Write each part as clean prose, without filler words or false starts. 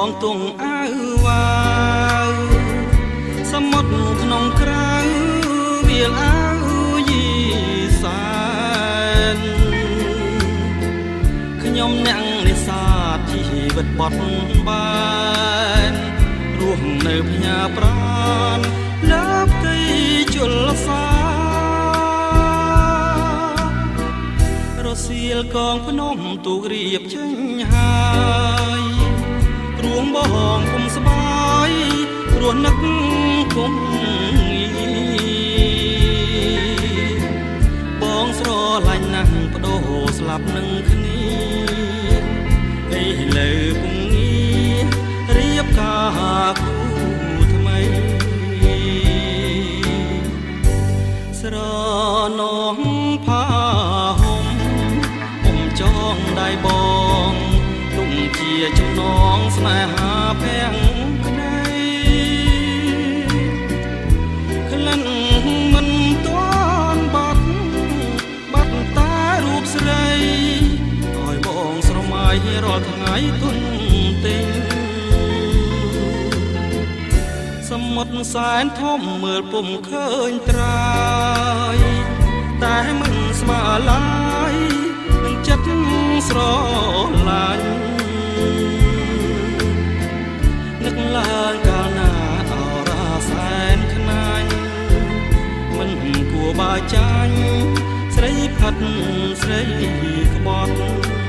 ងទងអើវ៉ាវសមុទ្រក្នុងក្រៅវាលអើយីសែនខ្ញុំអ្នកនេសាទជីវិតបត់បែនរស់នៅផ្ញើប្រាណលើកទីជលសារសៀលកងភ្នំទូករៀបចេញហើយរួងបងគុំស្បាយរស់នឹកគុំបងស្រឡាញ់ណាស់បដូរស្លាប់នឹងគ្នាឥឡូវពងងាររៀបការគូថ្មីស្រណងផាហុំចងដៃបងទុំជាចំណងស្នេហាភាំងក្ដីក្លិនមិនទាន់បាត់តែរូបស្រីឲ្យបងស្រមៃរាល់ថ្ងៃទុនទេសមុទ្រសែនធំមើលពុំឃើញត្រើយតែមិនស្មើឡើយចិត្តស្រឡាញ់នឹកឡើងកាលណាអរ៉ាសែនខ្នាញ់មិនគួរបើចាញ់ស្រីផាត់ស្រីក្បត់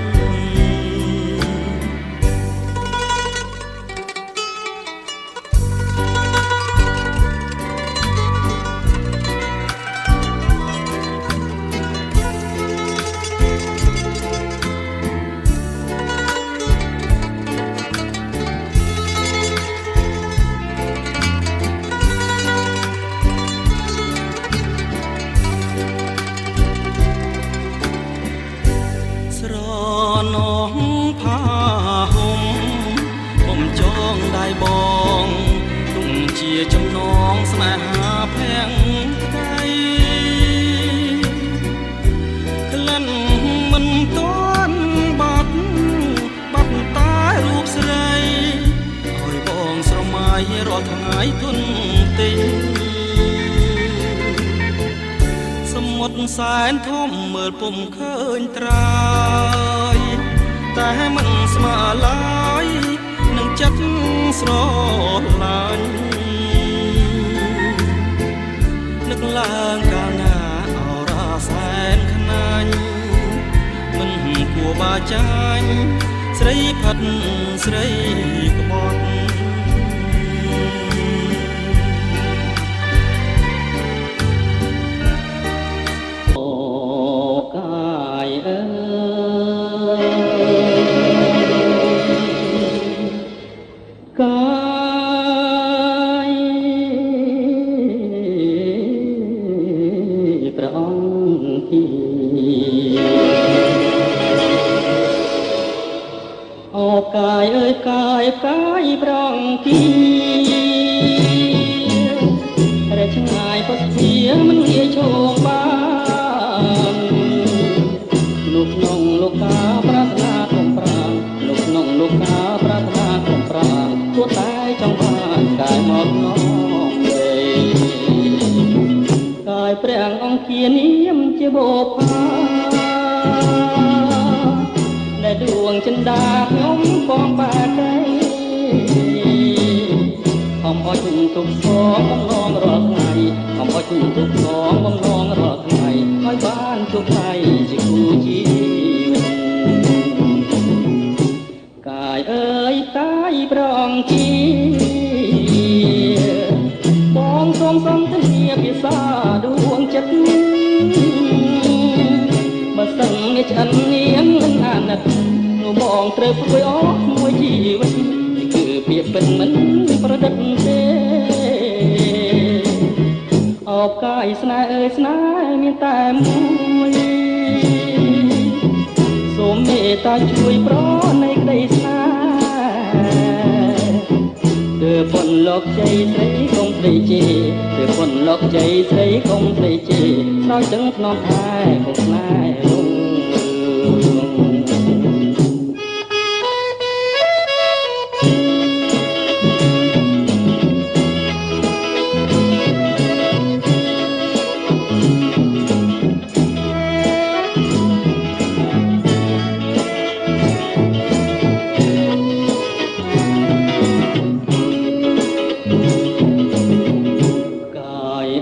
នងផាហុំខ្ញុំចងដៃបងទុំជាចំណងស្នេហាភាំងក្ដីក្លិនមិនទាន់បាត់តែរូបស្រីឲ្យបងស្រមៃរាល់ថ្ងៃទុនទេសមុទ្រសែនធំមើលពុំឃើញត្រើយតែមិនស្មើឡើយនឹងចិត្តស្រឡាញ់នឹកឡើងកាលណាអរ៉ាសែនខ្នាញ់មិនគួរបើចាញ់ស្រីផាត់ស្រីក្បត់កាយអើយកាយប្រងទីរឆ្ងាយពុតជាមិនងាយឈោងបានលោកក្នុងលោកកាប្រាថ្នាកំប្រាំលោកក្នុងលោកកាប្រាថ្នាកំប្រាំគួរតែចង់បានកាយមកនងទេកាយព្រះអង្គានាមជាបោផាដួងចិន្តាខ្ញុំបងបែកទេខំអុចទុកសងបំណងរាល់ថ្ងៃខំអុចទុកសងបំណងរាល់ថ្ងៃឲ្យបានជួបថៃជាគូជីវិតកាយអើយកាយប្រងជីបងសូមសន្តានាភាសាដួងចិត្តបើសិនមានឆ្អិននាងនឹងអាណិតបងត្រូវព្រួយអស់មួយជីវិតគឺពាក្យពិតមិនប្រឌិតទេអបកាយស្នេហ៍អើយស្នេហ៍មានតែមួយសូមមេត្តាជួយប្រណីក្តីស្នេហ៍ទើបប៉ុនលោកជ័យស្រីកុំស្ដីជេទើបប៉ុនលោកជ័យស្រីកុំស្ដីជេស្រោចទាំងថ្នមថែកុំស្នេហ៍លង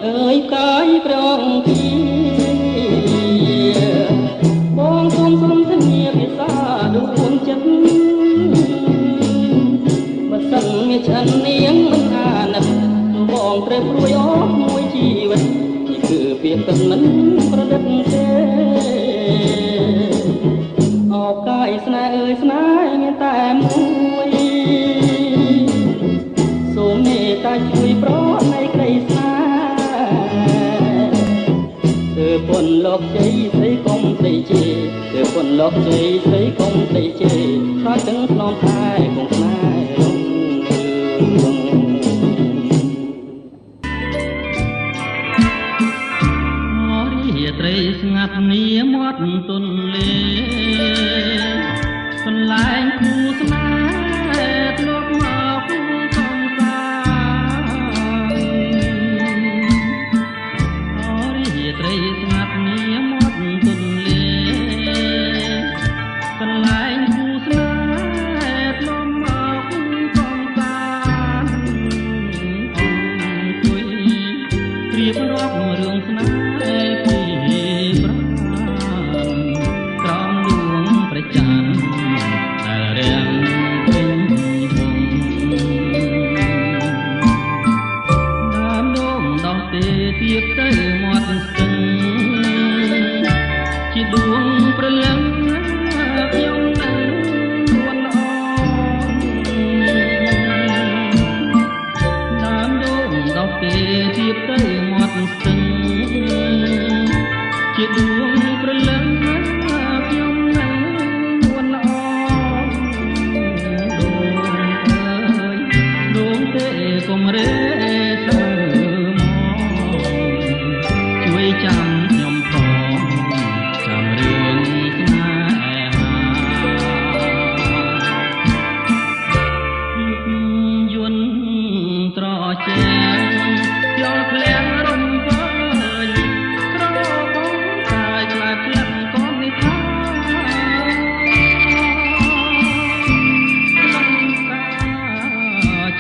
អើយកាយក្រងពីបងសូមធានាភាសាដួងចិត្តបើសិនមានฉันនាងមិនអាណិតបងត្រូវព្រួយអស់មួយជីវិតនេះគឺពាក្យពិតមិនប្រឌិតទេអោបកាយស្នេហ៍អើយស្នេហ៍មានតែមួយសូមមេត្តាជួយប្រត់នៃក្តីស្នេហ៍គឺពន់លោកជ័យស្រីកុំស្រីជេគឺពន់លោកជ័យស្រីកុំស្រីជេខ្លាចទាំងខ្នំតែគង់ស្នេហ៍ត្រីស្ងាត់នីមាត់ទន្លេកន្លែងគូស្នេហ៍ធ្លាប់មកគូកំសាអរិយត្រីស្ងាត់នីមាត់ទន្លេកន្លែងគូស្នេហ៍ធ្លាប់មកគូកំសាអង្គុយរៀបរាប់រឿងស្នេហ៍ទៀបទៅមាត់ស្ទឹងជាដួងព្រលឹងខ្ញុំនឹងរួនល្អដើមដូងដោះទេទៀបទៅមាត់ស្ទឹងជាដួងព្រលឹងខ្ញុំនឹងរួនល្អដួងទេកុំរេចាំខ្ញុំផងចាំរឿងស្នេហាយន្តត្រជាយកភ្លៀងរំពើក្របងកាយខ្លាចផ្លឹងកូននេះថា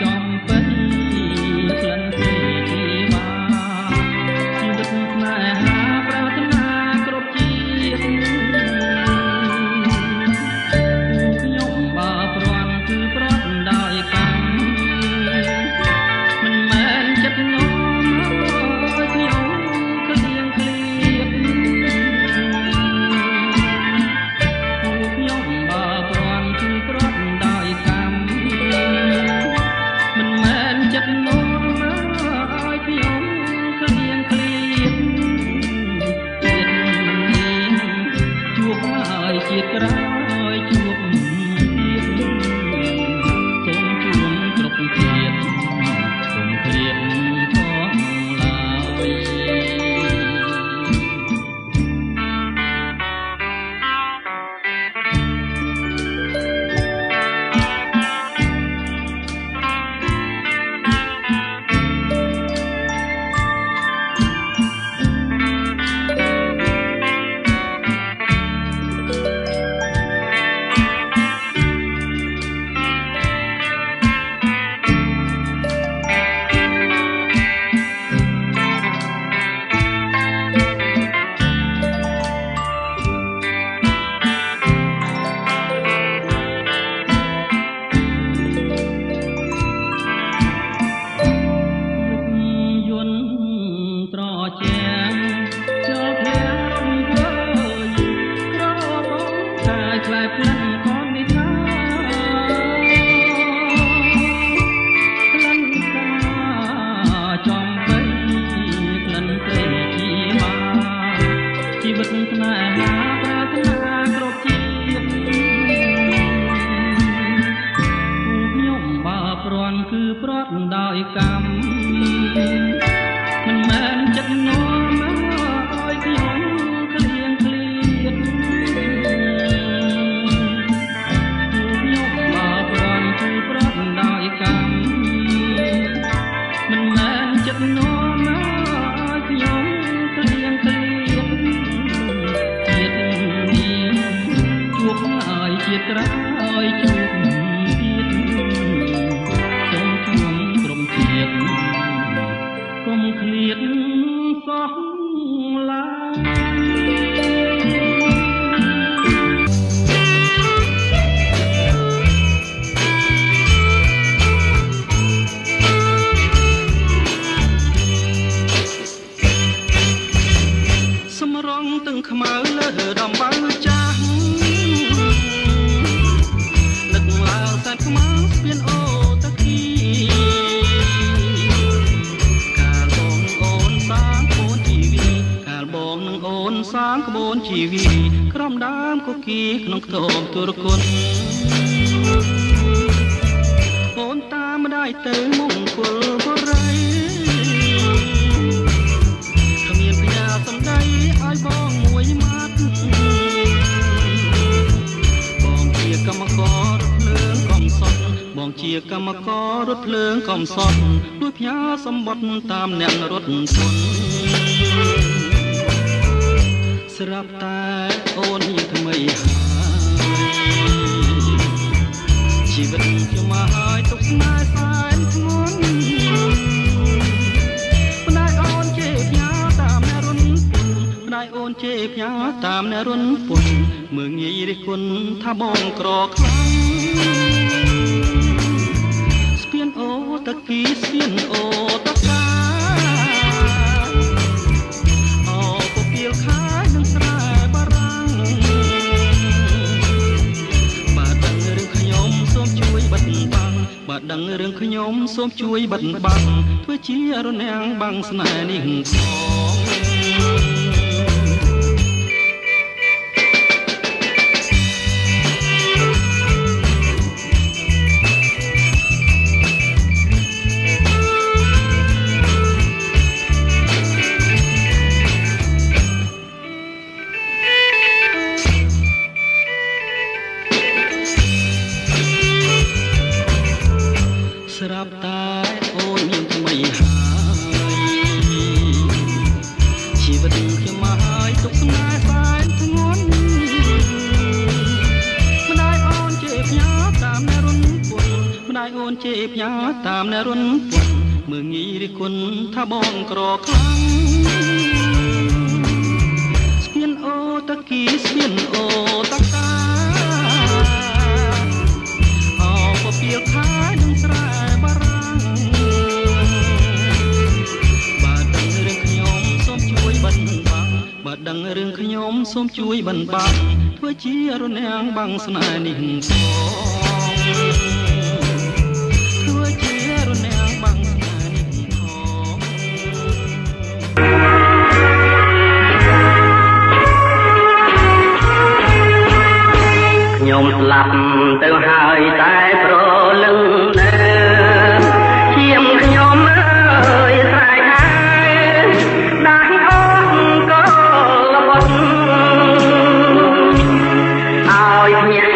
ចំពេញក្លិនសេទីបាជីវិតស្នេហាប្រាថ្នាគ្រប់ជាតិខ្ញុំបើព្រាន់គឺប្រត់ដោយកម្មមិនមែនចិត្តខ្ញុំខ្ញុំក្លៀងក្លៀតខ្ញុំបើព្រាន់គឺប្រត់ដោយកម្មមិនមែនចិត្តខ្ញុំខ្ញុំក្លៀងក្លៀតជួបហើយជាតិក្រោយជួបទៀតសូមជួបគ្រប់ជាតិសូមក្លៀតផងឡើយខ្លាចផ្លឹងកូននេះថាក្លិនសាចំបីក្លិនទេជាមាជីវិតស្នេហាប្រាថ្នាគ្រប់ជាតិខ្ញុំបើព្រាន់គឺប្រត់ដោយកម្មមិនមែនចិត្តនោម ខ្មៅលើដំបៅចាស់នឹកឡើងសែនខ្មៅស្ពានអូតាគីកាលបងអូនសាងក្បួនជីវីកាលបងនឹងអូនសាងក្បួនជីវីក្រំដើមគគីក្នុងខ្ទមទុរគុណអូនតាមម្ដាយទៅមង្គលបុរីគ្មានផ្ញើសំដីឲ្យបងមួយម៉ាត់បងជាកម្មកររថភ្លើងកំសត់បងជាកម្មកររថភ្លើងកំសត់ដូចផ្ញើសម្បត្តិតាមអ្នករត់ធនស្រាប់តែអូនមានថ្មីហើយជីវិតខ្ញុំមកហើយទុកស្នេហ៍សែនធ្ងន់ម្ដាយអូនជេរផ្ញើតាមអ្នករុនពុនម្ដាយអូនជេរផ្ញើតាមអ្នករុនពុនមើងងាយរិះគន់ថាបងក្រខ្លាំងស្ពានអូតាគីស្ពានអូតាកាអូពពាលខាយនឹងស្រែបារាំងបាទដឹងរឿងខ្ញុំសូមជួយបិទបាំងបាទដឹងរឿងខ្ញុំសូមជួយបិទបាំងធ្វើជារនាំងបាំងស្នេហ៍នេះស្រាប់តែអូនមានថ្មីហើយជីវិតខ្ញុំមកហើយទុកស្នេហ៍សែនធ្ងន់ម្ដាយអូនជេរផ្ញើតាមអ្នករុនពុនម្ដាយអូនជេរផ្ញើតាមអ្នករុនពុនមើងងាយរិះគន់ថាបងក្រខ្លាំងស្ពានអូតាគីស្ពានអូតាកាអូពពាលខាយនឹងស្រែបារាំងបាទដឹងរឿងខ្ញុំសូមជួយបិទបាំងបាទដឹងរឿងខ្ញុំសូមជួយបិទបាំងធ្វើជារនាំងបាំងស្នេហ៍នេះធ្វើជារនាំងបាំងស្នេហ៍នេះខ្ញុំស្លាប់ទៅហើយតែប្រលឹងនៅឈាមខ្ញុំអើយស្រែកហើយដៃអូនក៏ល្បត់ឲ្យញាក់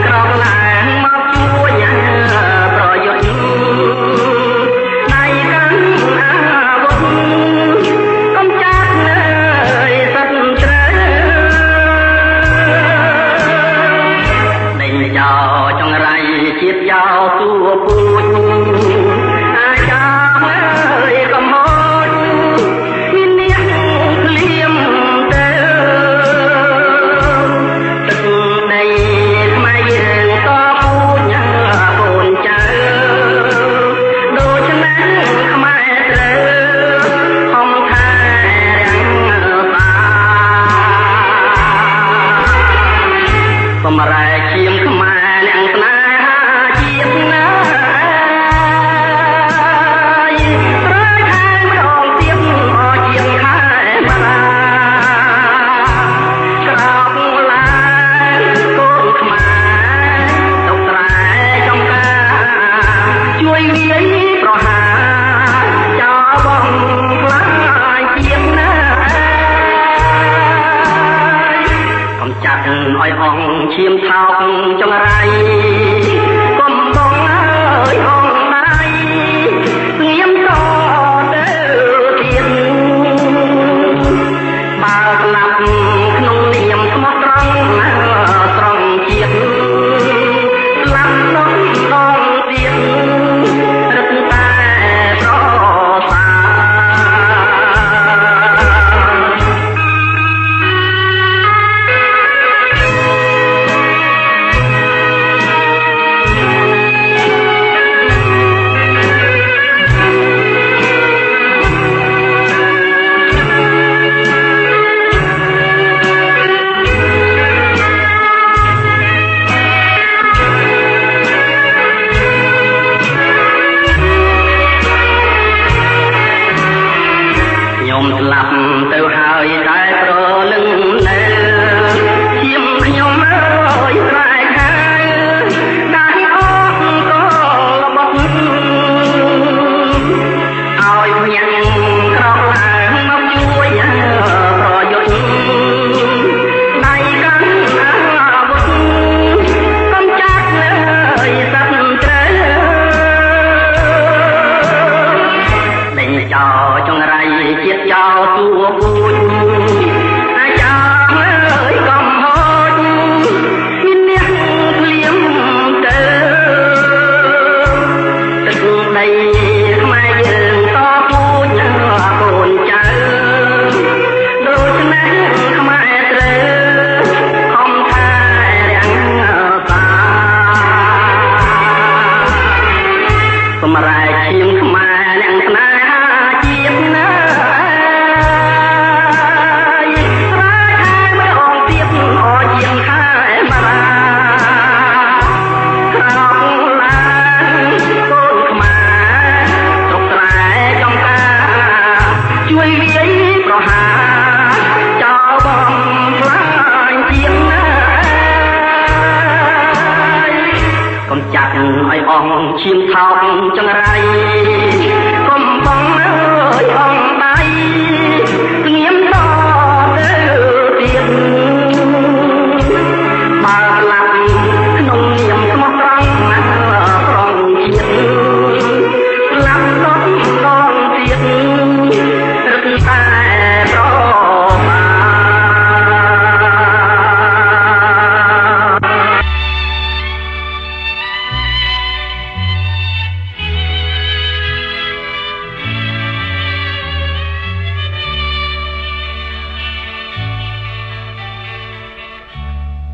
ក្រោកឡើងមកជួយប្រយុទ្ធដៃកាន់អាវុធកុំចាត់នៅសត្វត្រូវយោចង្រៃជាតិយោសួរពូជអាចអើយកុំហូចមានអ្នកភ្លៀមទៅទឹកដីខ្មែរយើងក៏ពូជកូនចៅដូច្នេះខ្មែរត្រូវហំថែរាំងសាសម្រែឈាមខ្មែរអ្នកស្នេហាជាតិណាត្រូវខែម្ដងទៀតអជាងខែបារាក្រោកឡើងកូនខ្មែរទុកស្រែចំការជួយវាយប្រហារចោលបងខ្លាយជាតិណាកំចាត់ឲ្យអងឈាមថោកចង្រៃកុំបងអើយអងដៃស្ងៀមតទៅទៀតបើស្លាប់ក្នុងនាមស្មោះត្រង់ត្រង់ជាតិស្លាប់ដល់ដងទៀតរឹតតែប្រសា ប់ទៅហើយតែប្រលឹងនៅជាមខ្ញុំអើយស្រែកហៅដាច់អស់ក៏ល្បត់ឲ្យញ៉ាំក្រោកឡើងមកជួយប្រយុទ្ធដៃកាន់អាវុធកុំចាក់លើសត្វត្រូវដេញចោលចង្រៃជាតិចោលទួពូជអាចារ្យអើយកុំហូចមានអ្នកភ្លៀងទៅទឹកដីខ្មែរយើងតពូជកូនចៅដូច្នេះខ្មែរត្រូវខំថែរាំងសាសម្រែកឈាមខ្មែរអ្នកស្នេហាជាតិណាចាក់ឲ្យអងឈាមថោកចង្រៃកុំបងអើយអងដៃស្ងៀមតទៅទៀតបើឡាប់ក្នុងនាមស្មោះត្រង់ប្រងជាតិឡាប់ដុតដងទៀតរឹកតែប្រមា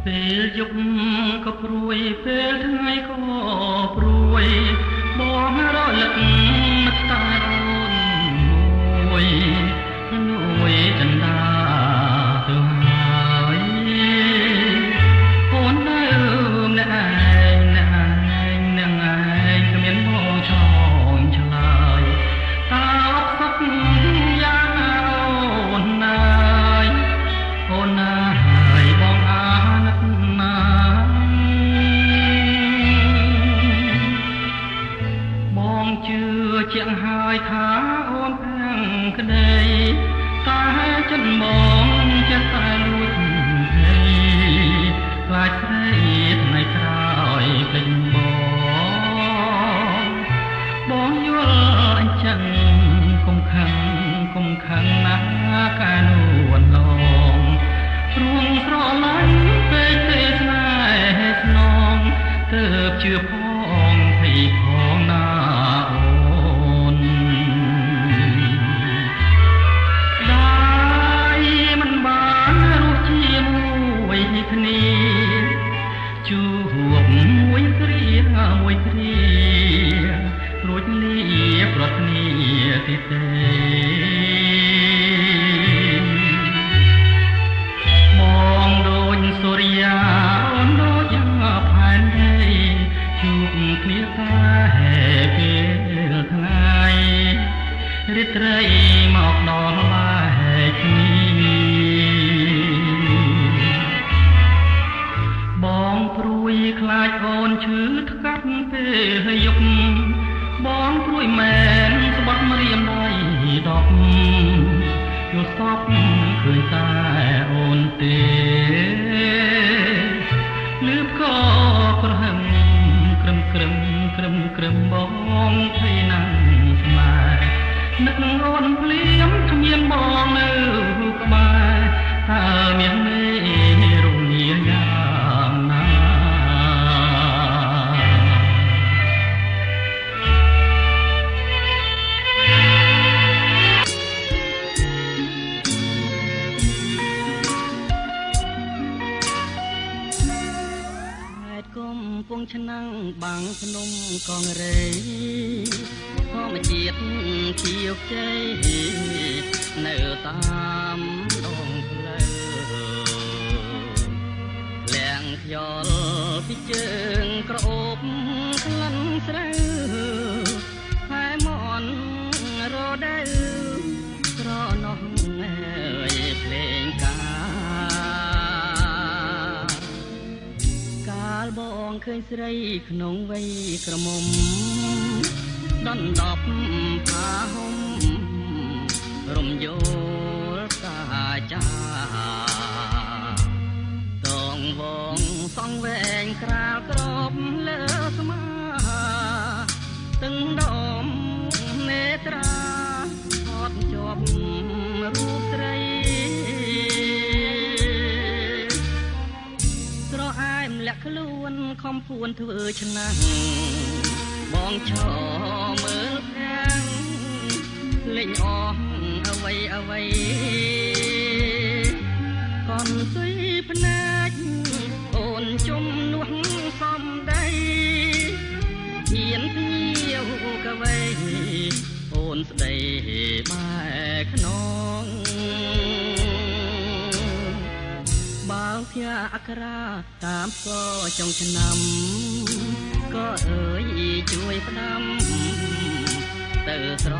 ពេលយប់ក៏ព្រួយពេលថ្ងៃក៏ព្រួយបងរលឹកមិត្តតារូនមួយចន្ទាទៅហើយអូននៅម្នាក់ឯងនឹងឯងគ្មានមកឆ្លងឆ្លើយតើអត់សុខយ៉ាងអូនណាហើយបងបងជឿជាងហើយថាអូនភាំងក្តីតែចិនបងចិត្តតែលួចភ័យខ្លាចស្រីថ្ងៃក្រោយពេញបងយល់អញ្ចឹងកុំខឹងណាស់កានួនឡងរួងស្រឡាញ់ពេកទេស្នេហ៍ស្នងទើបជឿផងភ័យផងណាអូនដែរមិនបានរស់ជាមួយគ្នាជួបមួយគ្រារួចលាប្រត់គ្នាទីទេបងដូចសូរិយាអូនដូចផែនដីជួបគ្នាតែពេលថ្ងៃរាត្រីមកដល់ឡាយគ្នាបងព្រួយខ្លាចអូនឈឺថ្កាត់ពេលយប់បងព្រួយមែនស្បត់ម្រាមដៃដប់យល់សពឃើញតែអូនទេលឺក៏ក្រហមក្រឹមបងភ័យណាស់ស្មានឹកអូនភ្លៀមគ្មានបងនៅក្បែរតើមានមេរងាយ៉ាងណាកំពុងឆ្នាំងបាំងភ្នំកងរេធម្មជាតិខៀវខ្ចីនៅតាមដងផ្លូវលាងខ្យល់ពីជើងក្រអូបក្លិនស្រូវហើយមន់រដៅក្រណោះ ឃើញស្រីក្នុងវ័យក្រមុំដណ្ដប់ផាហុំរំយោលតាចាតងវងសងវែងក្រាលក្របលើស្មាទឹងដមនេត្រាថតជាប់រូបស្រីស្រអែមលាក់ខ្លួនខំពួនធ្វើឆ្នាំងបងឈរមើលខាងលេងអស់អ្វីកនសុយភ្នែកអូនជំនួសសំដីហ៊ានភ្ញៀវកវីអូនស្ដីបែខ្នងបើផ្ញើអក្សរាតាមសចុងឆ្នាំក៏អើយជួយផ្ដាំទៅស្រ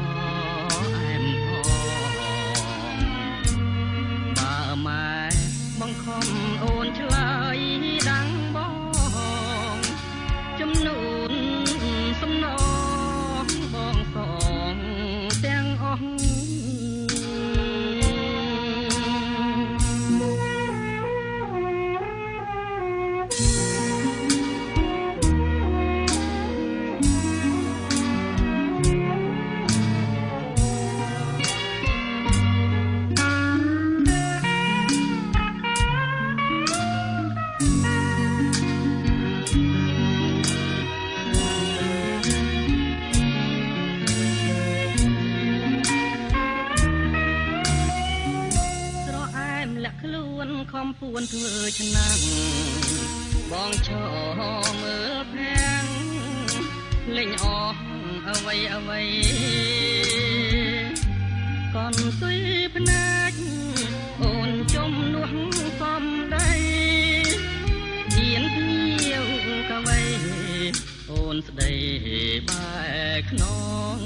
អែមផងបើម៉ែបង្ខំអូនឆ្លើយដាំងបងចំនួនសំណងបងសងទាំងអស់ខំពួនធ្វើឆ្នាំងបងឈរមើលភាំងលេងអស់អ្វីកនសុយភ្នែកអូនជំនួសសំដីហ៊ានភ្ញៀវកវីអូនស្ដីបែខ្នង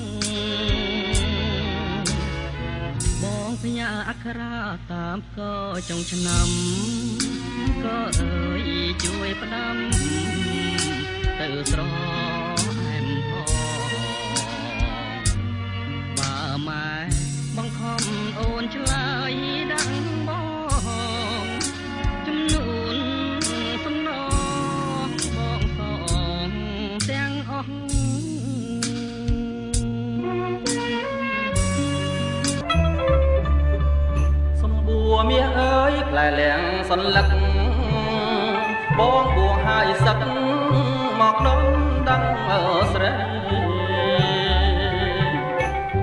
បងផ្ញើអក្សរាតាមកចុងឆ្នាំក៏អើយជួយផ្ដាំទៅស្រអែមផងបើម៉ែបង្ខំអូនឆ្លើយដាំងបងចំនួនសំណងបងសងទាំងអស់មាសអើយផ្លែលៀងសន្លឹកបងបួងហើយសឹកមកដល់ដឹងស្រី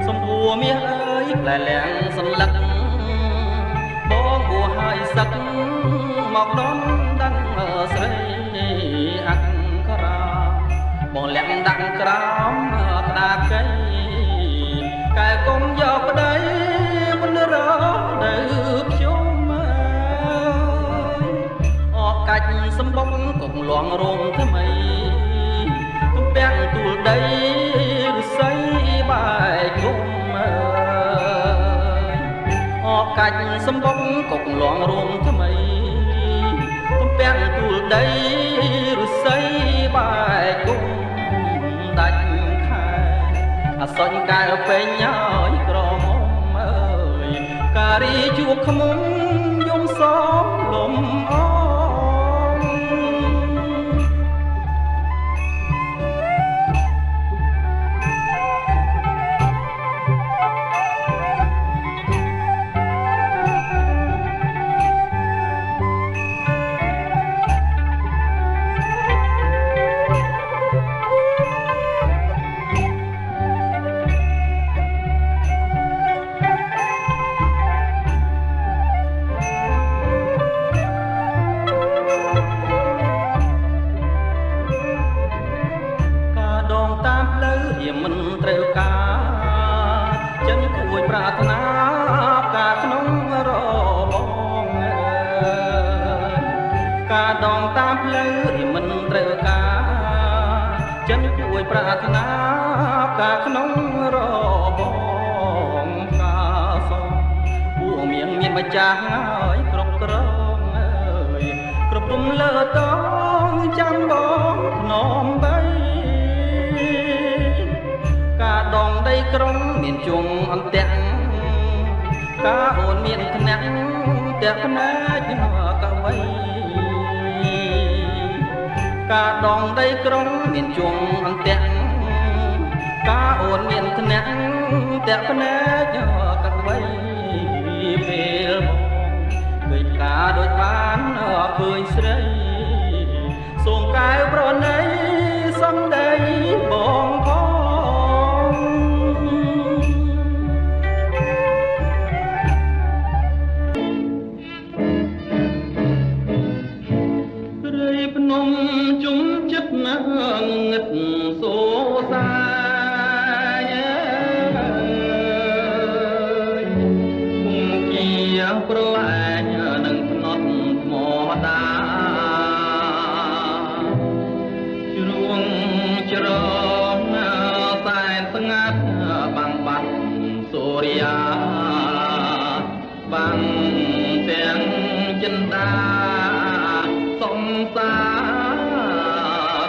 សំបួរមាសអើយផ្លែលៀងសន្លឹកបងបួងហើយសឹកមកដល់ដឹងស្រីអក្សរាបងលាក់ដាក់ក្រោមក្តារកៃកែកុំយកប្តីមិនរនៅកាច់សំបងកុកលងរងថ្មីទំពាំងទូលដីឫស្សីបែកគុំអបកាច់សំបងកុកលងរងថ្មីទំពាំងទូលដីឫស្សីបែកគុំដាច់ខែអសញ្ញកែពេញហើយក្រមុំអើយការីជួបខ្មុំយំសំលំអមិនត្រូវការចិនគួយប្រាថ្នាផ្កាក្នុងរបងការដងតាមផ្លូវរៀមិនត្រូវការចិនគួយប្រាថ្នាផ្កាក្នុងរបងការសងពួកមានម្ចាស់ហើយគ្រប់គ្រងអើយគ្រប់រំលើតង ចាំបងធ្នមបីការដងដីក្រុងមានជុំអន្ទាក់ការអូនមានថ្នាក់តែភ្នែកកវីការដងដីក្រុងមានជុំអន្ទាក់ការអូនមានថ្នាក់តែភ្នែកកវីពេលឃើញការដូចបានឃើញស្រីសូមកែវប្រណីសំដីបងផងព្រៃភ្នំជុំចិត្តណាងងឹតសូសាប្រឡាញនឹងភ្នត់ថ្មតាជ្រួងច្រងសែនស្ងាត់បាំងបាត់សូរិយាបាំងទាំងចិន្តាសំសា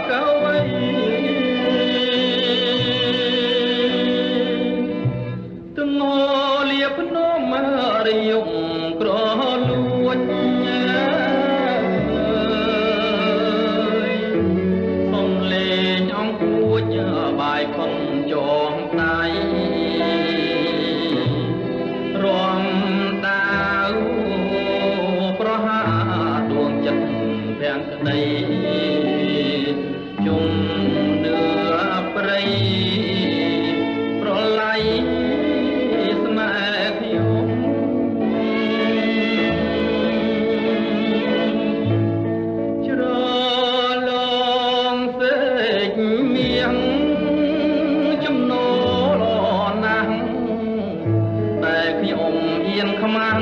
កវីទំងលៀបភ្នំរយំក្រលួចសំលេងអង្គួចបាយខុនចងដៃរំដាវប្រហាដួងចិត្តភាំងក្តីជុំនឿព្រៃប្រឡ័យស្នេហ៍ខ្ញុំច្រឡងសេចមៀងចំណូលណាស់តែខ្ញុំហ៊ានខ្មាំង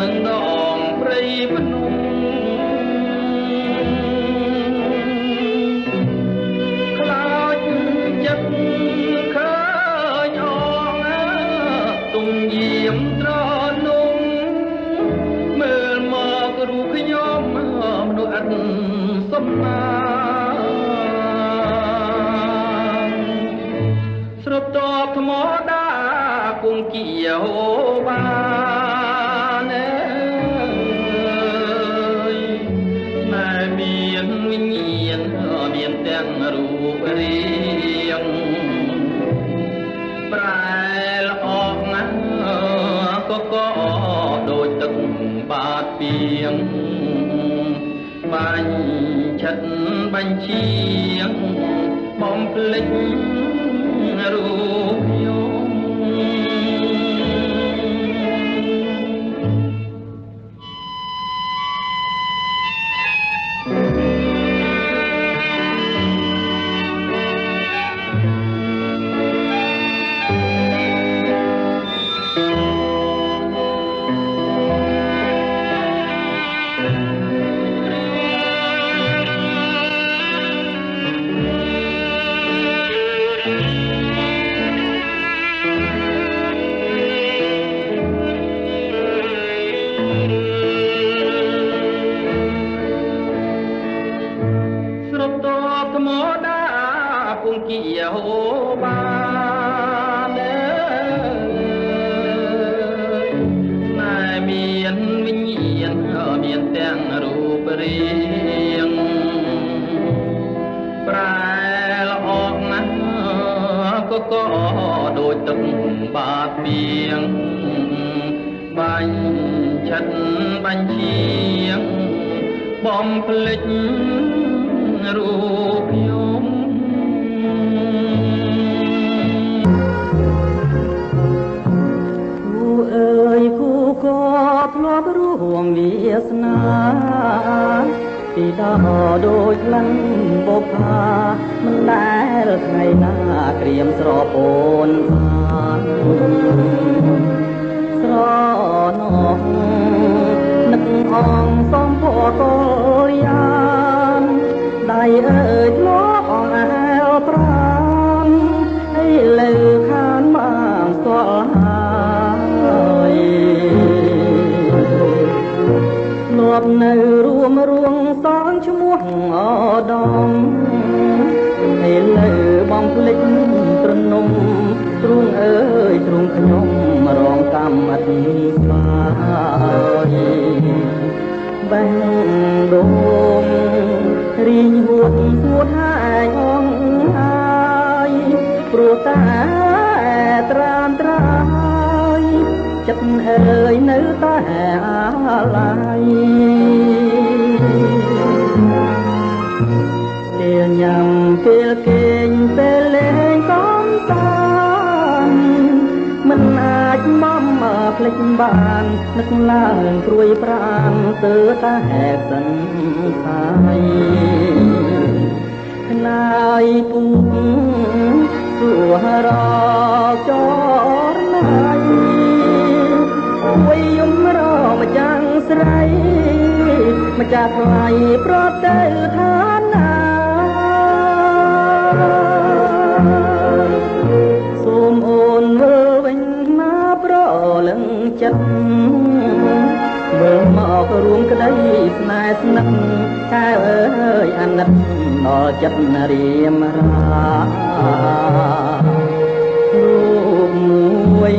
នឹងដងព្រៃភ្នំខ្លោចចិត្តឃើញអងទុំយាមត្រនំមើលមករូបខ្ញុំមនុស្សឥតសំណាងស្រទប់ថ្មដាគង្គីហូបានណែមានវិញ្ញាណមានទាំងរូបរាងប្រែល្អណាស់ក៏ដូចទឹកបាតពីងបាញ់ឆិតបាញ់ឈៀងបំភ្លេចរូបខ្ញុំគីហូបានណែមានវិញ្ញាណមានទាំងរូបរាងប្រែល្អណាស់ក៏ដូចទឹកបាតពីងបាញ់ឆិតបាញ់ឈៀងបំភ្លេចរូបខ្ញុំធ្លាប់រួមវាសនាពីតដូចក្លិនបុប្ផាមិនដែលថ្ងៃណាក្រៀមស្រពោនបានស្រណោះនឹកអងសំពកលយានដៃអើយធ្លាប់អងអែលប្រានឲ្យលើខានបានស្គាល់ហើយធ្លាប់នៅរួមរួងសងឈ្មោះ ងភ្លេចត្រនំទ្រូងអើយទ្រូងខ្ញុំរងកម្មអត់បាយបែងដងរីងហួតហួតហាយអងហើយព្រោះតែត្រានត្រាយចិត្តអើយនៅតែអាឡ័យពេលញ៉ាំពេលគេងពេលលេងកំសាន្តមិនអាចបំភ្លេចបាននឹកឡើងព្រួយប្រាណទើតែហេតុសិនហើយខ្នាយពុកសួររចរណៃមួយយំរម្ចាំងស្រីម្ចាស់ថ្លៃប្រទៅឋានណាសូមអូនមើលវិញណាប្រលឹងចិត្តមើលមករួមក្តីស្នេហ៍ស្នឹកកែវអើយអាណិតដល់ចិត្តរៀមរាលោកមួយ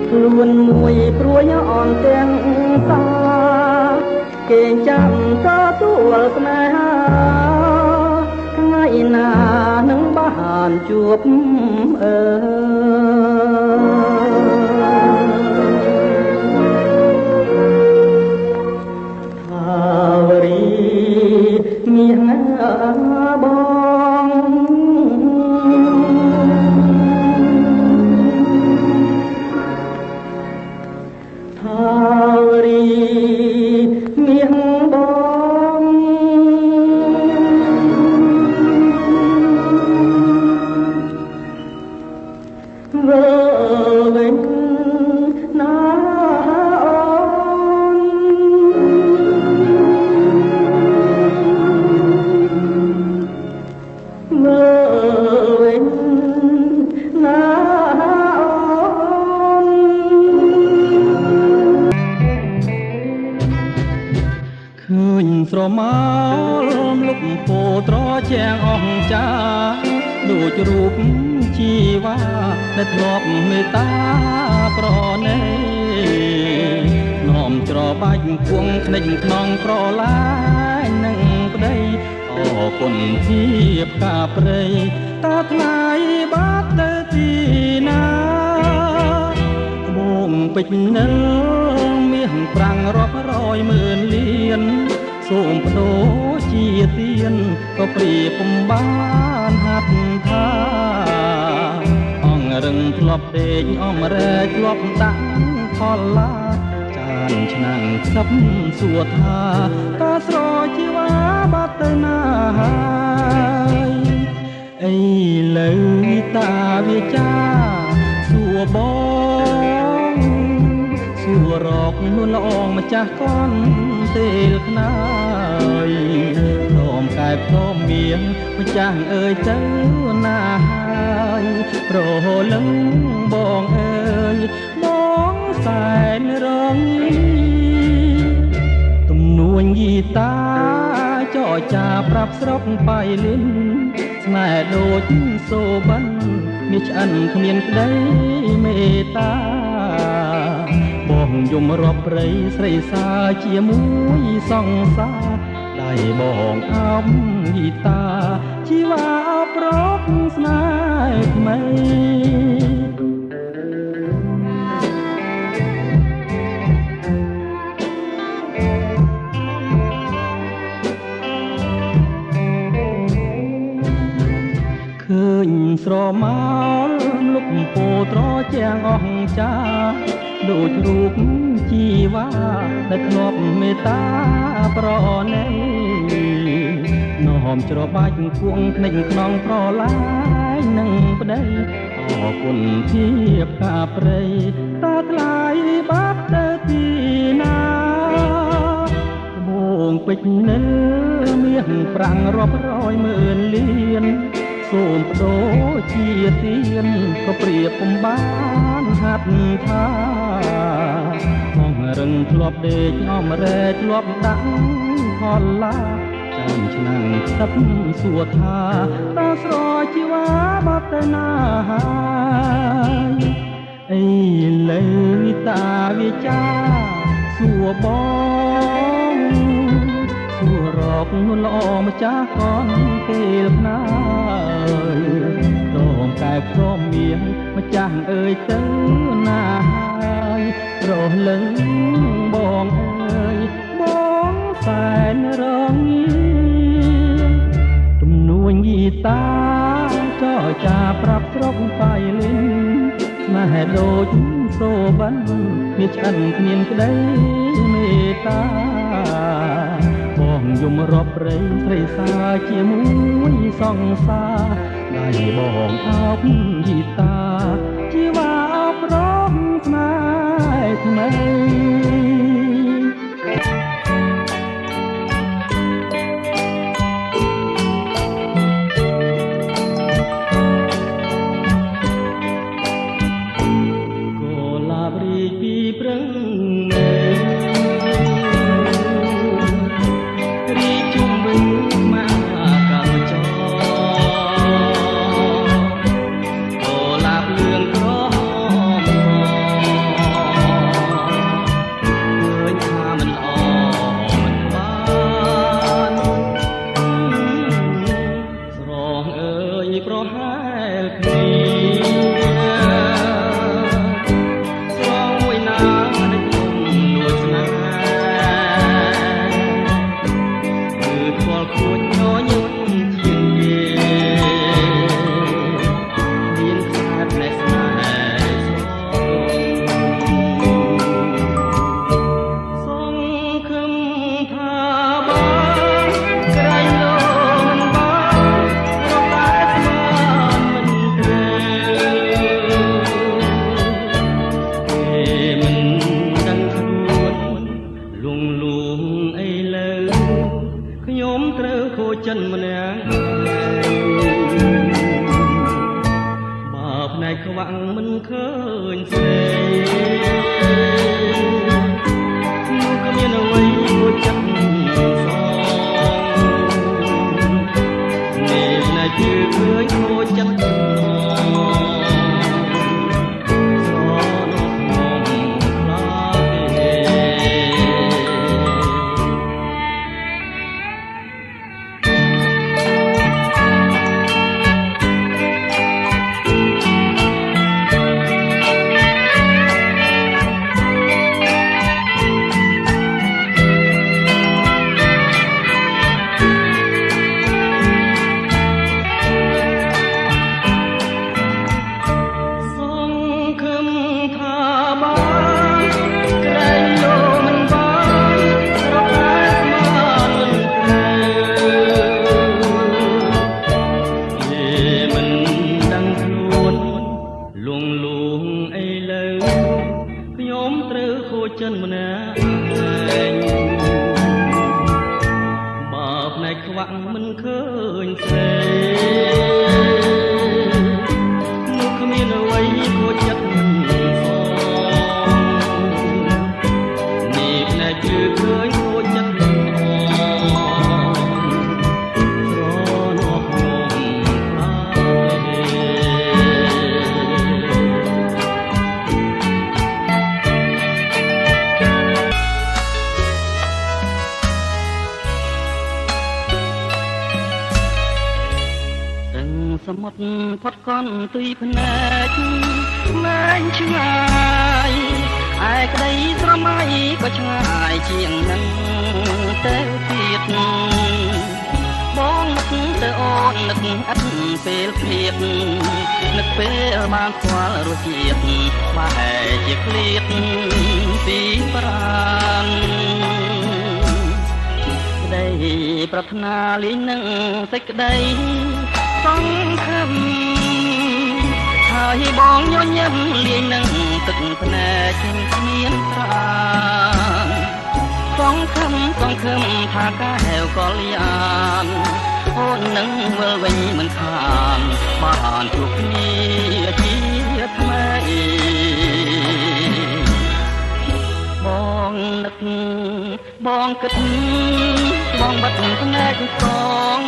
ខ្លួនមួយព្រួយអន់ទាំងតាគេចាំតទួលស្នេហាថ្ងៃណានឹងបានជួបអើថាវរីមានបងថាវរីមានបងវើវិញណាអូនវើវិញណាអូនឃើញស្រមោលលុកពោត្រជាងអង្ចាដូចរូបជីវ៉ាដែលធ្លាប់មេត្តាប្រណីនោមច្របាច់គួងក្នេញខ្នងប្រឡាយនឹងប្តីអរគុណជាផ្កាព្រៃតើថ្លៃបាត់ទៅទីណាត្បូងពេជ្រនៅមាសប្រាំងរាប់រយម៉ឺនលានសូមបដូរជាទៀនក៏ព្រៀបពំបានហាត់ថាអង្រឹងធ្លាប់ពេកអំរែកធ្លាប់ដាក់ផលឡាចានឆ្នាំងខ្សឹបសួរថាតើស្រជីវ៉ាបាត់ទៅណាហើយអីលើតាវាចាសួរបងសួររកនួនល្អងម្ចាស់កនពេលខ្នើយព្រមកែបព្រមមៀងម្ចាស់អើយទៅណាហើយប្រលឹងបងអើយបងសែនរងទំនួញយីតាចរចាប្រាប់ស្រុកបៃលិនស្នេហ៍ដូចសូបិនមានឆ្អិនគ្មានក្តីមេត្តាបងយំរាប់ព្រៃស្រីសាជាមួយសង្សារដៃបងអោបយីតាជីវ៉ាប្រកស្នេហ៍ថ្មីឃើញស្រមោលលុកពោត្រជាងអង្ចាដូចរូបជីវ៉ាដែលធ្លាប់មេត្តាប្រណីនោមច្របាច់គួងក្នេញខ្នងប្រឡាយនឹងប្តីអរគុណជាផ្កាព្រៃតើថ្លៃបាត់ទៅទីណាត្បូងពេជ្រនៅមាសប្រាំងរាប់រយម៉ឺនលានសូមបដូរជាទៀនក៏ព្រៀបពំបានហាត់ថាអង្រឹងធ្លាប់ដេកអំរែកធ្លាប់ដាក់ផលឡាច ឆ្នាំងស្ដាប់សួរថាតើស្រជីវ៉ាបាត់ទៅណាហើយអីលើតាវាចាសួរបងសួររកនួនល្អម្ចាស់កូនពេលណាតងកែព្រមមៀងម្ចាស់អើយទៅណាហើយរស់លឹងបងអើយបងសែនរងជំនួញហ្គីតាចរចាប្រាប់ស្រុកប៉ៃលិនស្នេហ៍ដូចសូបិនមានឆ្អិនគ្មានក្តីមេត្តាបងយំរាប់ព្រៃស្រីសាជាមួយសង្សារដៃបងអោបហ្គីតាជីវ៉ាអបរំស្នេហ៍ថ្មីចិនម្នាក់បើផ្នែកខ្វាំងមិនឃើញស្រីនោះក៏មានអ្វីមួយចិត្តសងនេះផ្នែកជឿឃើញមួយចិត្តចិនម្នាក់បើផ្នែកខ្វាក់មិនឃើញស្រីនោះគ្មានអ្វីគួរចិត្តសងនេះផ្នែកជឿឃើញគួរចិត្តសមុទ្រផុតកន់ទុយភ្នែកលែងឆ្ងាយឯក្តីស្រមៃក៏ឆ្ងាយជាងនឹងទៅទៀតបងនឹកទៅអូននឹកអត់ពេលភ្លៀតនឹកពេលបានស្គាល់រសជាតិបែរជាឃ្លាតពីប្រាណក្តីប្រាថ្នាលីងនឹងសេចក្តីសង្ឃឹមហើយបងញញឹមលាយនឹងទឹកភ្នែកគ្មានប្រាណសង្ឃឹមថាកាហែវកលយានអូននឹងវិលវិញមិនខានបានជួបគ្នាជាថ្មីបង នឹកបងគិតបងបាត់ភ្នែកសង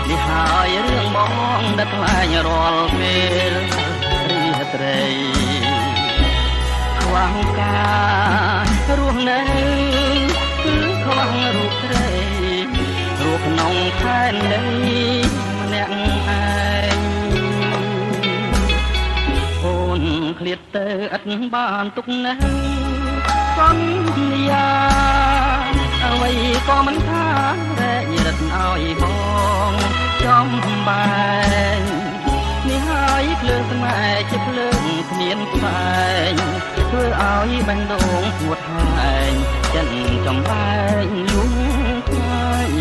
នេះហើយរឿងបងដែលខ្លាចរាល់ពេលរីត្រីខ្វះការរស់នៅគឺខ្វះរូបស្រីរស់ក្នុងផែនដីម្នាក់ឯងអូនឃ្លាតទៅឥតបានទុកនៅសន្យាអ្វីក៏មិនថារែករត់ឲ្យបងចំបែងនេះហើយភ្លើងស្នេហ៍ជាភ្លើងគ្មានផ្សែងធ្វើឲ្យបេះដូងស្ងួតហើងចិនចំបែងលំខ្លាយ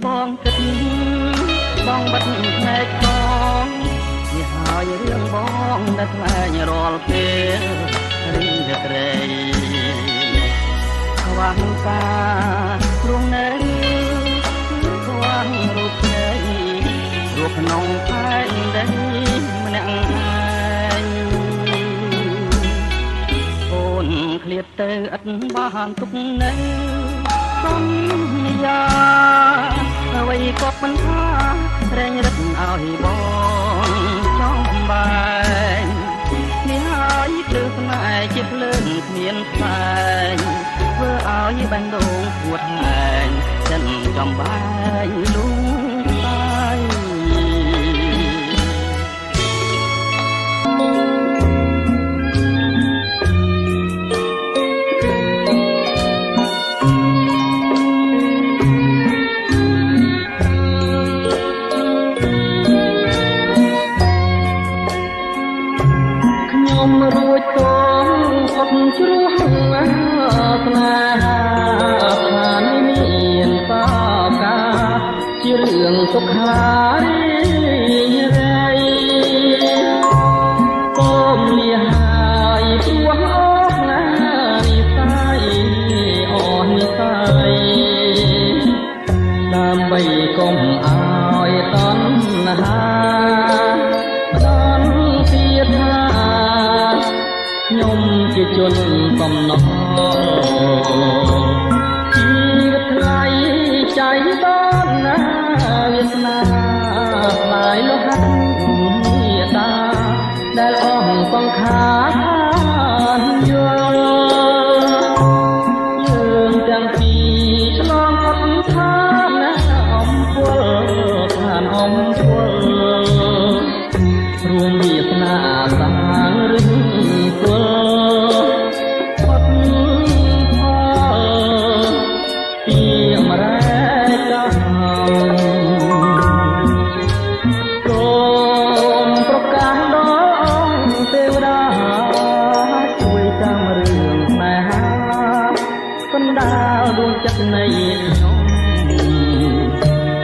បងគិតបងបាត់ភ្នែកបងនេះហើយរឿងបងដែលខ្លាចរាល់ពេលរីត្រីខ្វះការរស់នៅខ្វះរូបស្រីរស់ក្នុងផែនដីម្នាក់ឯងអូនឃ្លាតទៅឥតបានទុកនៅសន្យាអ្វីក៏មិនថារែងរឹតឲ្យបងចំបែងនេះហើយភ្លើងស្នេហ៍ជាភ្លើងគ្មានផ្សែងធ្វើឲ្យបេះដូងស្ងួតហើងចិនចំបែងលូតាយរួចតងអត់ជ្រោះស្នេហាថានេះមានបោកាជារឿងសុខារីរៃគុំលៀហើយព្រោះអស់ណានិស័យអស់និស័យដើម្បីកុំឲ្យតណ្ហាខ្ញុំជាជនកំណត់ជីវិតថ្លៃใจបានណាវាសនាផ្លាយលោហៈមេតាដែលអស់សង្ខារយល់យើងទាំងពីរឆ្លងអត់ថាណាអំពលឋានអំពលរួមវាសនាសាងរឹងគល់ផុតផលពីអមរែកាសូមប្រកាសដល់ទេវតាជួយចាំរឿងស្នេហាកណ្ដាលដួងចិត្តនៃខ្ញុំ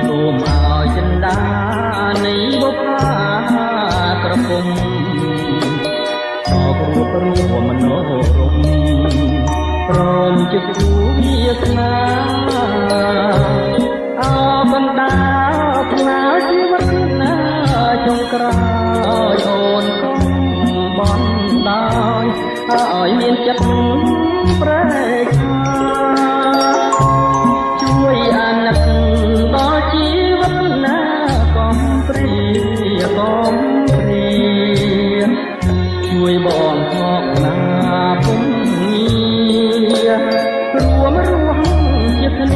សូមឲ្យចិន្តានៃបុព្វាក្រពុំរូបមនោរម្យព្រមជាគូវាសនាអបណ្ដាផ្លាជីវិតណាចុងក្រោយអូនកុំបន់ដោយឲ្យមានចិត្តប្រែកជួយអាណិតដល់ជីវិតណាកុំព្រាកុំព្រាជួយបងថកណាពុំងាររួមរស់ជាគ្នា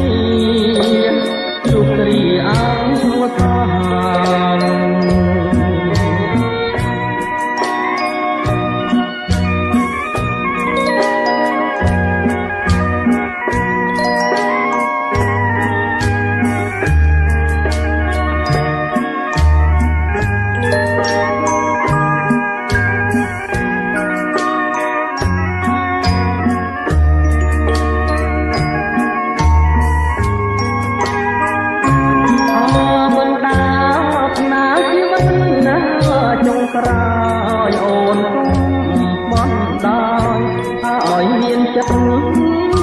ចិត្ត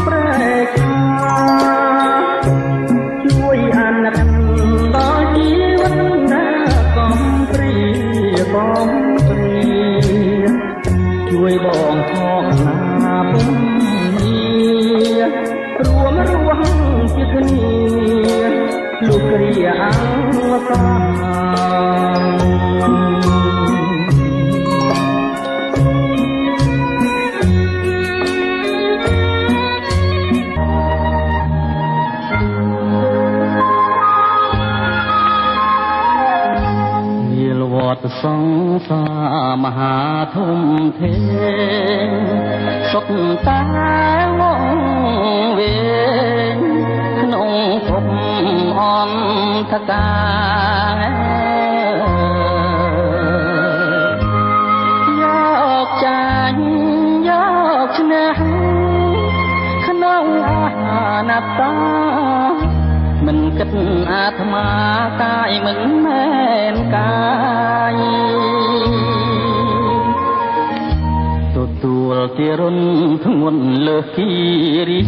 ប្រែខាជួយអាណិតដល់ជីវិតណាកំព្រាបងព្រាជួយបងផងណាពុំងាររួមរស់ជាគ្នាលោកគ្រាអង្គសាសង្សារមហាធំធេងសុខតែងងវែងក្នុងភពអន្តការយកចាញ់យកឈ្នះក្នុងអាណតាមិនគិតអាត្មាកាយមិនមែនកាយទទួលទារុណធ្ងន់លើសគិរី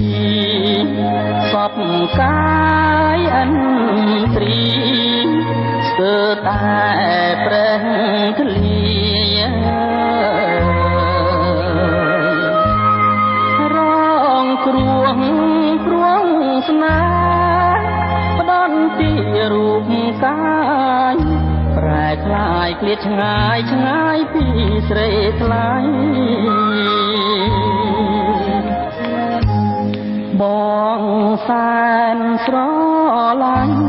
សពកាយអន្ទ្រីស្ទើរតែប្រេះធ្លារងគ្រោះព្រោះស្នេហ៍ផ្ដន់ទីរូបកាយប្រែคล้ายឃ្លាតឆ្ងាយឆ្ងាយពីស្រីថ្លៃបងសែនស្រឡាញ់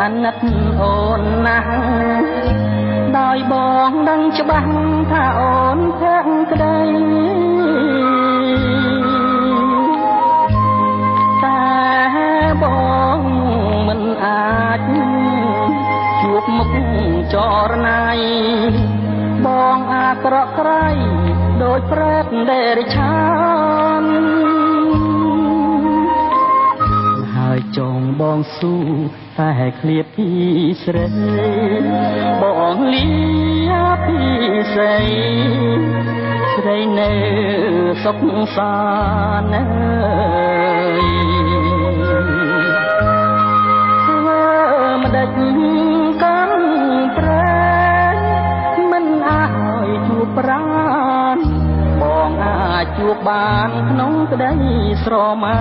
អាណិតអូនណាស់ដោយបងដឹងច្បាស់ថាអូនភក្តីតែបងមិនអាចជួបមុខចរណៃបងអាក្រក់ក្រៃដូចប្រេតដេរិឆានហើយចងបងស៊ូតែឃ្លាតពីស្រីបងលីពីស្រីស្រីនៅសុខសានអើយម្ដេចកំប្រែមិនឲ្យជួបប្រានបងអាចជួបបានក្នុងក្តីស្រមៃ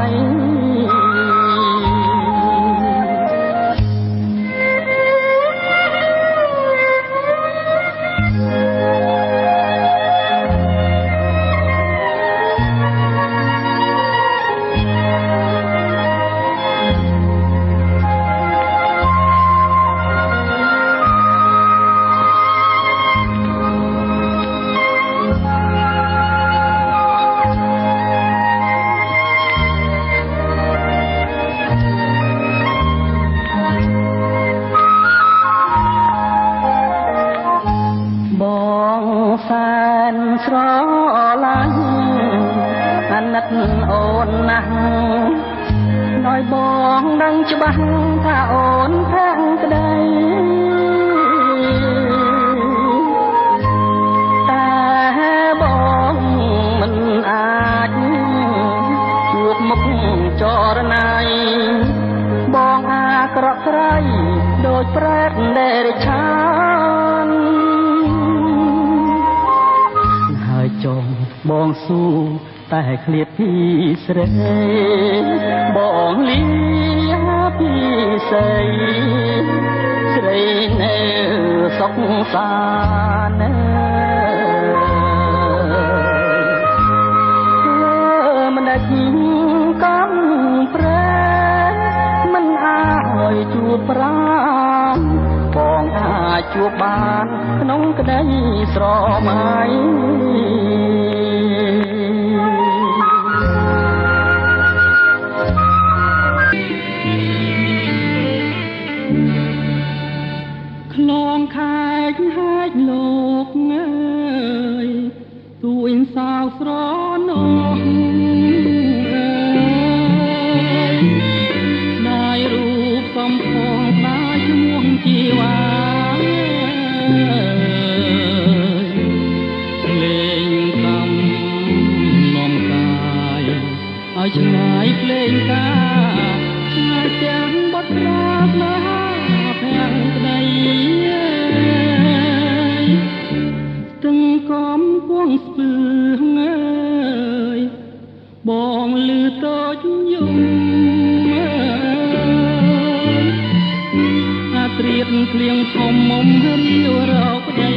ស្រឡាញ់អាណិតអូនណាស់ដោយបងដឹងច្បាស់ថាអូនភក្តីតែបងមិនអាចជួបមុខចរណៃបងអាក្រក់ក្រៃដូចប្រេតដេរិឆានចងបងស៊ូតែឃ្លាតពីស្រីបងលីពីស្រីស្រីនៅសុខសានម្ដេចកំប្រែមិនឲ្យជួបប្រាណបងអាចជួបបានក្នុងក្តីស្រមៃខ្លងខែកហែកលោកអើយទួយសៅស្រនោះដោយរូបកំផងដែរឈ្មោះជីវ៉ាលេង ឲ្យឆ្ងាយភ្លេងការឆ្ងាយទាំងបត់ប្រាថ្នាភាំងក្តីស្ទឹងកំពង់ស្ពឺងើយបងលឺតូចយំអាត្រៀតភ្លៀងធំមុំរីវរោក្តី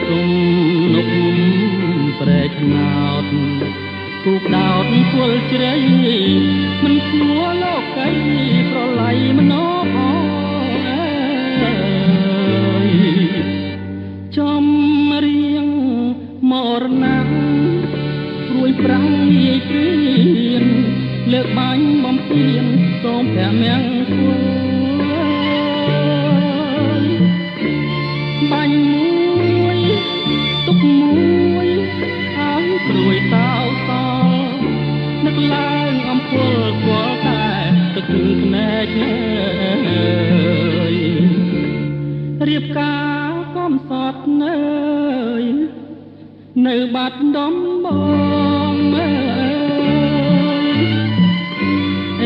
ទុំនុកប្រែកណោតគូកដោតគល់ជ្រៃមិនស្មួលោកីប្រឡ័យមនោអចំរៀងមរណៈព្រួយប្រាំងងាយព្រៀនលើកបាញ់បំពេញសូមព្រះមង្គលបាញ់មួយទុកមួយហើយព្រួយតោសល់នឹកឡើងអំពើគល់តែទឹកភ្នែករៀបការកំសត់នៅបាត់ដំបង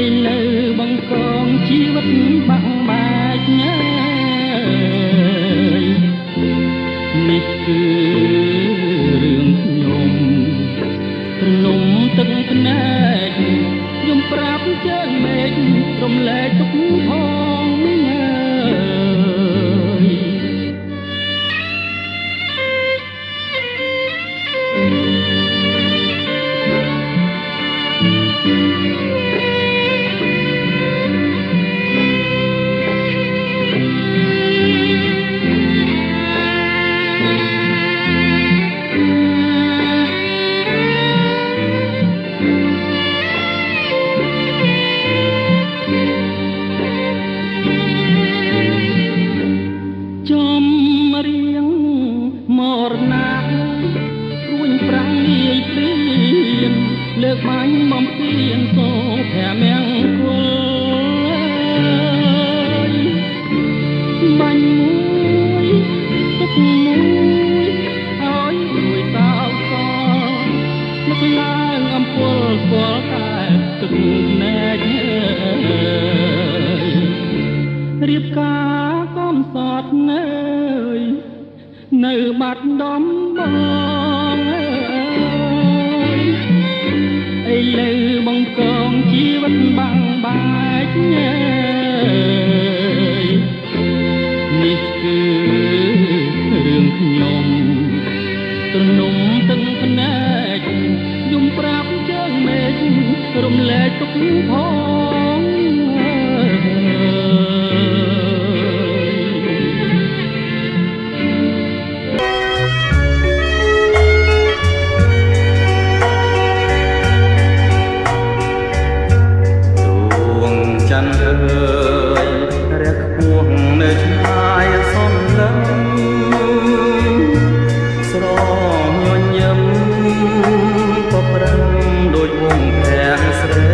ឥឡូវបង្កងជីវិតបាក់បែកនេះគឺរឿងខ្ញុំព្រនំទឹកភ្នែកខ្ញុំប្រាប់ជើងមេឃរំលែកទុកផងលើកបាញ់បំពេញសូព្រះមង្គលបាញ់មួយទុកមួយឲ្យរួយតោសនឹកឡើងអំពើគល់តែទឹកភ្នែករៀបការកំសត់នៅបាត់ដំបងឥឡូវបង្កងជីវិតបាំងបែកនេះគឺរឿងខ្ញុំត្រនំទឹកភ្នែកខ្ញុំប្រាប់ជើងមេឃរំលែកទុកផងរះខ្ពស់នៅឆ្ងាយសំឡឹងស្រញញឹមបប្រឹងដូចវងព្រះស្រី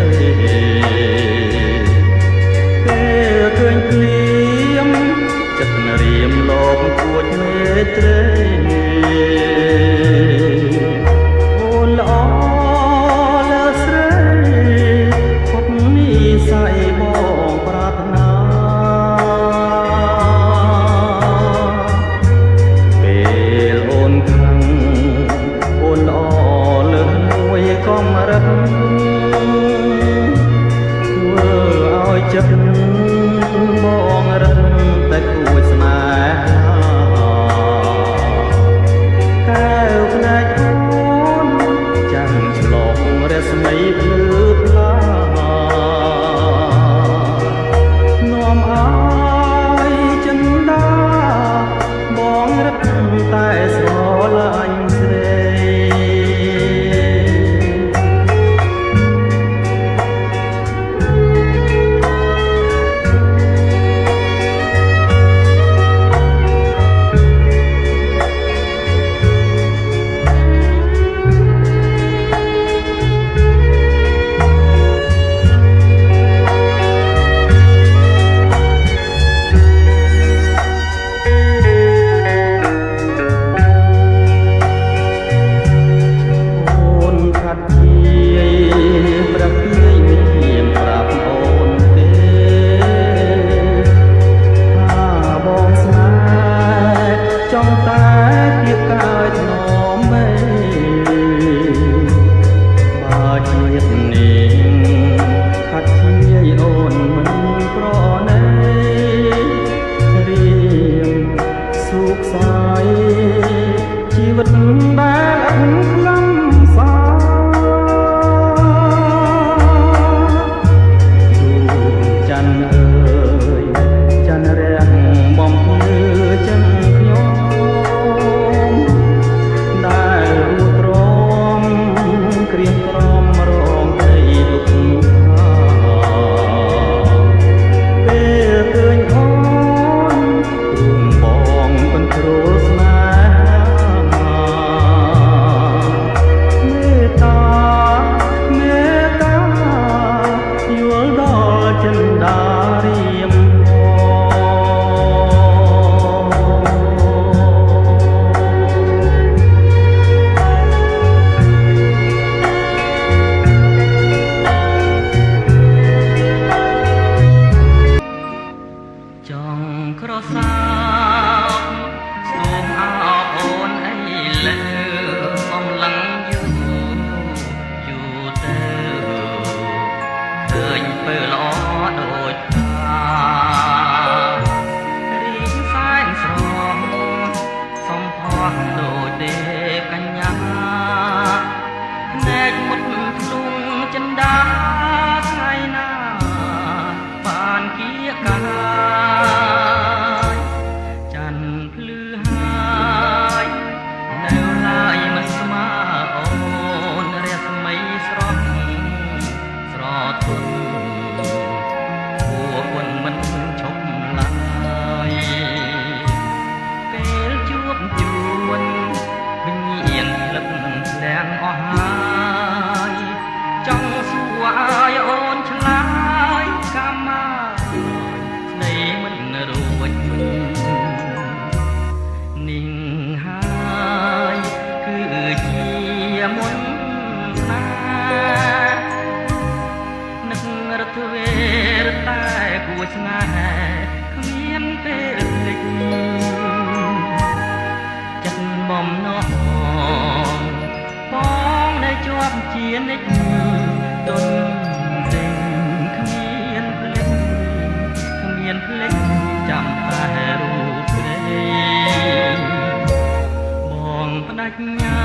និច្ចទន់សេងគ្មានភ្លេចគ្មានភ្លេចចាំតែរូបស្រីបងបដិញ្ញា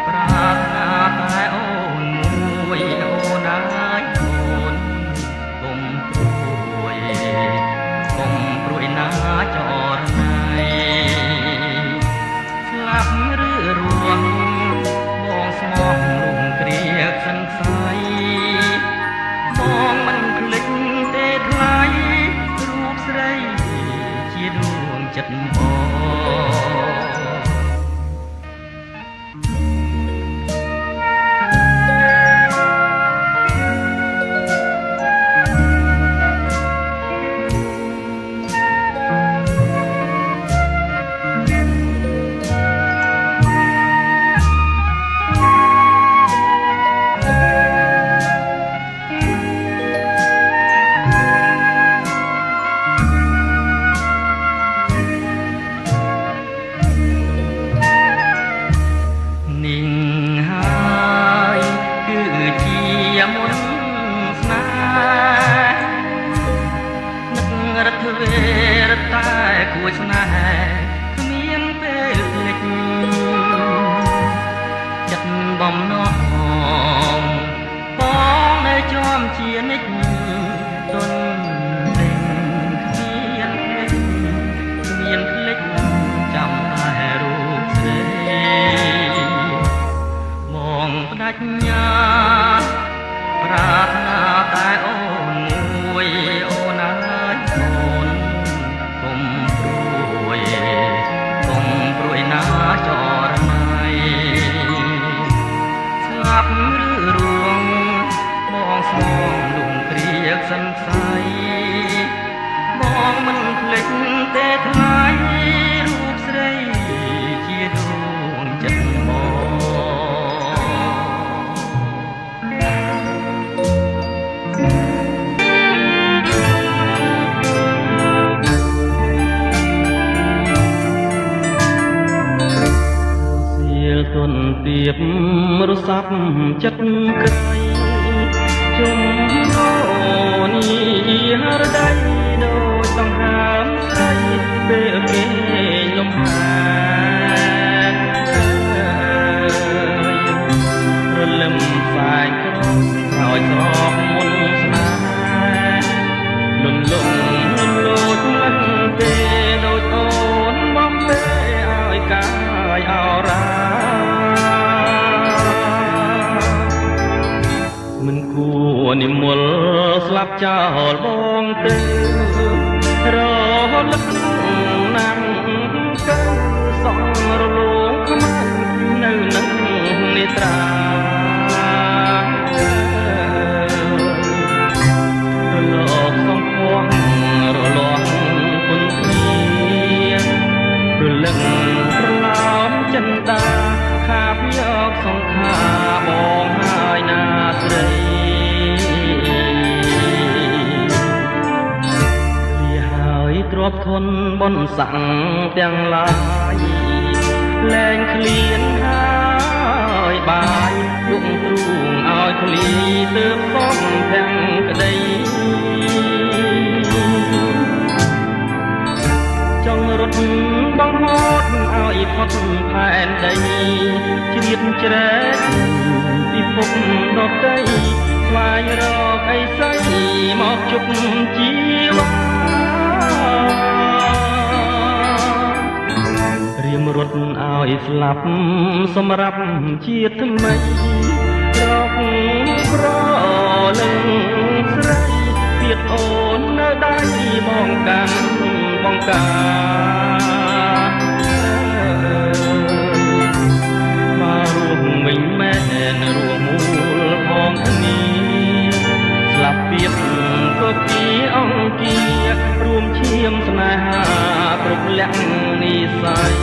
ប្រាថ្នាតែអូនមួយអូនណាយអូនកុំព្រួយកុំព្រួយណាចរណៃស្លាប់ឬរស់បងស្មោះលំគ្រាសង្ស័យបងមិនភ្លេចទេថ្លៃរូបស្រីជាដួងចិត្តបងវេរតែគួរស្នេហ៍គ្មានពេលភ្លេចចិត្តបំណងបងនៅជាប់ជានិច្ចទន់ពេញគ្មានភ្លេចគ្មានភ្លេចចាំតែរូបស្រីបងបដិញ្ញាប្រាថ្នាតែអូនមួយអូនណាណាចរណៃស្លាប់ឬរួងបងស្មងលំគ្រាសង្ស័យបងមិនភ្លេចទេថ្លៃរូបស្រីជាដួងចិត្តបងទន់ទៀបរសាប់ចិត្តក្រៃជុំអូនេះហរដៃដូចដង្ហើមស្រីពេលគេលំហារលឹមផ្សាយក្រោយស្រោបមុនស្នេហ៍លំលងលូចមិនទេដូចអូនបំពេឲ្យកាយអរ៉ាមិនគួរនិមលស្លាប់ចោលបងទៅរលឹកណាំកើសងរលងខ្មៅនៅនឹងនេត្រារលកសំភ័ងរលាស់គុនគ្នារលឹងរឡោមចិន្តាខាបយកសង្ខាបងហើយណាស្រីលាហើយទ្របធនបនសាំងទាំងឡាយលែងឃ្លានហើយបាយពុកទ្រូងឲ្យឃ្លីទើបផងទាំងក្តីចង់រត់បងហត់ឲ្យផុតផែនដីជ្រៀតជ្រែកពិភពដតីស្វែងរកអីស័យមកជប់ជីវ៉ារៀមរត់ឲ្យស្លាប់សម្រាប់ជាតិថ្មីរកប្រលឹងស្រីទៀតអូននៅដៃបងកាន់បងកាមករួមវិញមែនរួមមូលផងគ្នាស្លាប់ទៀតក៏ពីអង្គារួមឈាមស្នេហាគ្រប់លក្ខនិស័យ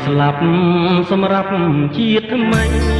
ស្លាប់សម្រាប់ជាតិថ្មី